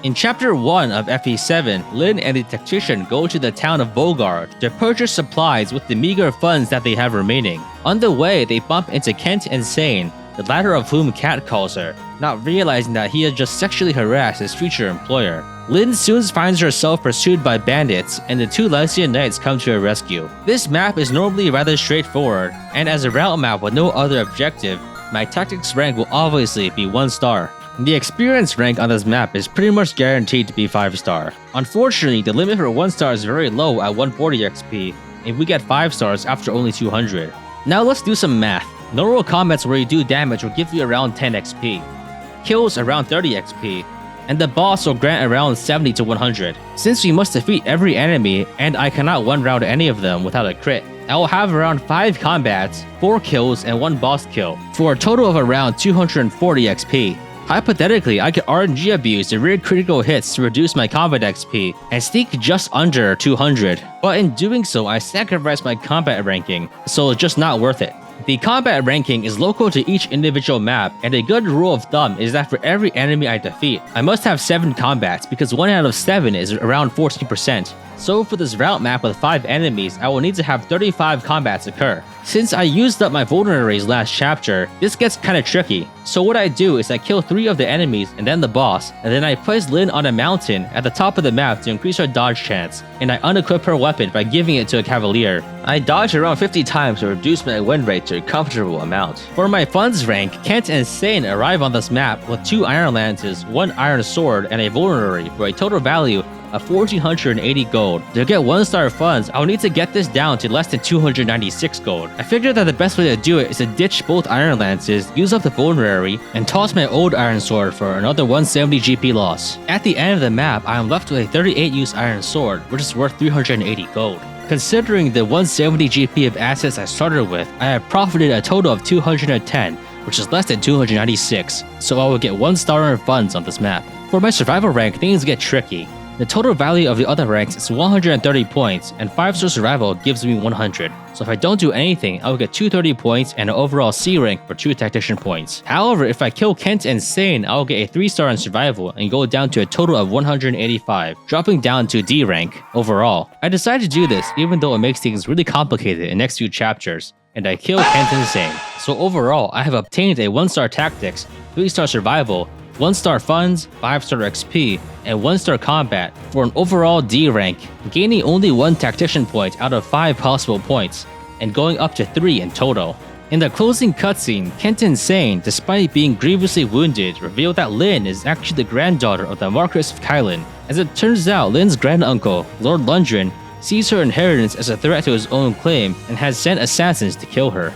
In Chapter 1 of FE7, Lyn and the tactician go to the town of Bogard to purchase supplies with the meager funds that they have remaining. On the way, they bump into Kent and Sain, the latter of whom Cat calls her, not realizing that he had just sexually harassed his future employer. Lyn soon finds herself pursued by bandits, and the two Lycian knights come to her rescue. This map is normally rather straightforward, and as a route map with no other objective, my tactics rank will obviously be 1 star. The experience rank on this map is pretty much guaranteed to be 5 star. Unfortunately, the limit for 1 star is very low at 140 XP, and we get 5 stars after only 200. Now let's do some math. Normal combats where you do damage will give you around 10 XP, kills around 30 XP, and the boss will grant around 70 to 100. Since we must defeat every enemy, and I cannot one-round any of them without a crit, I will have around 5 combats, 4 kills, and 1 boss kill, for a total of around 240 XP. Hypothetically, I could RNG abuse the rare critical hits to reduce my combat XP and sneak just under 200, but in doing so I sacrifice my combat ranking, so it's just not worth it. The combat ranking is local to each individual map, and a good rule of thumb is that for every enemy I defeat, I must have 7 combats because 1 out of 7 is around 14%. So for this route map with 5 enemies, I will need to have 35 combats occur. Since I used up my vulneraries last chapter, this gets kinda tricky. So what I do is I kill 3 of the enemies and then the boss, and then I place Lyn on a mountain at the top of the map to increase her dodge chance, and I unequip her weapon by giving it to a cavalier. I dodge around 50 times to reduce my win rate to a comfortable amount. For my funds rank, Kent and Sain arrive on this map with 2 iron lances, 1 iron sword, and a vulnerary for a total value of 1480 gold. To get 1 star funds, I'll need to get this down to less than 296 gold. I figured that the best way to do it is to ditch both iron lances, use up the vulnerary, and toss my old iron sword for another 170 GP loss. At the end of the map, I am left with a 38 use iron sword, which is worth 380 gold. Considering the 170 GP of assets I started with, I have profited a total of 210, which is less than 296, so I will get 1 star in funds on this map. For my survival rank, things get tricky. The total value of the other ranks is 130 points, and 5-star survival gives me 100. So if I don't do anything, I will get 230 points and an overall C rank for 2 tactician points. However, if I kill Kent and Sain, I will get a 3-star in survival and go down to a total of 185, dropping down to D rank overall. I decided to do this even though it makes things really complicated in next few chapters, and I kill Kent and Sain. So overall, I have obtained a 1-star tactics, 3-star survival, 1-star funds, 5-star XP, and 1-star combat for an overall D rank, gaining only 1 tactician point out of 5 possible points, and going up to 3 in total. In the closing cutscene, Kent and Sain, despite being grievously wounded, reveal that Lyn is actually the granddaughter of the Marquis of Kylan. As it turns out, Lyn's granduncle, Lord Lundgren, sees her inheritance as a threat to his own claim and has sent assassins to kill her.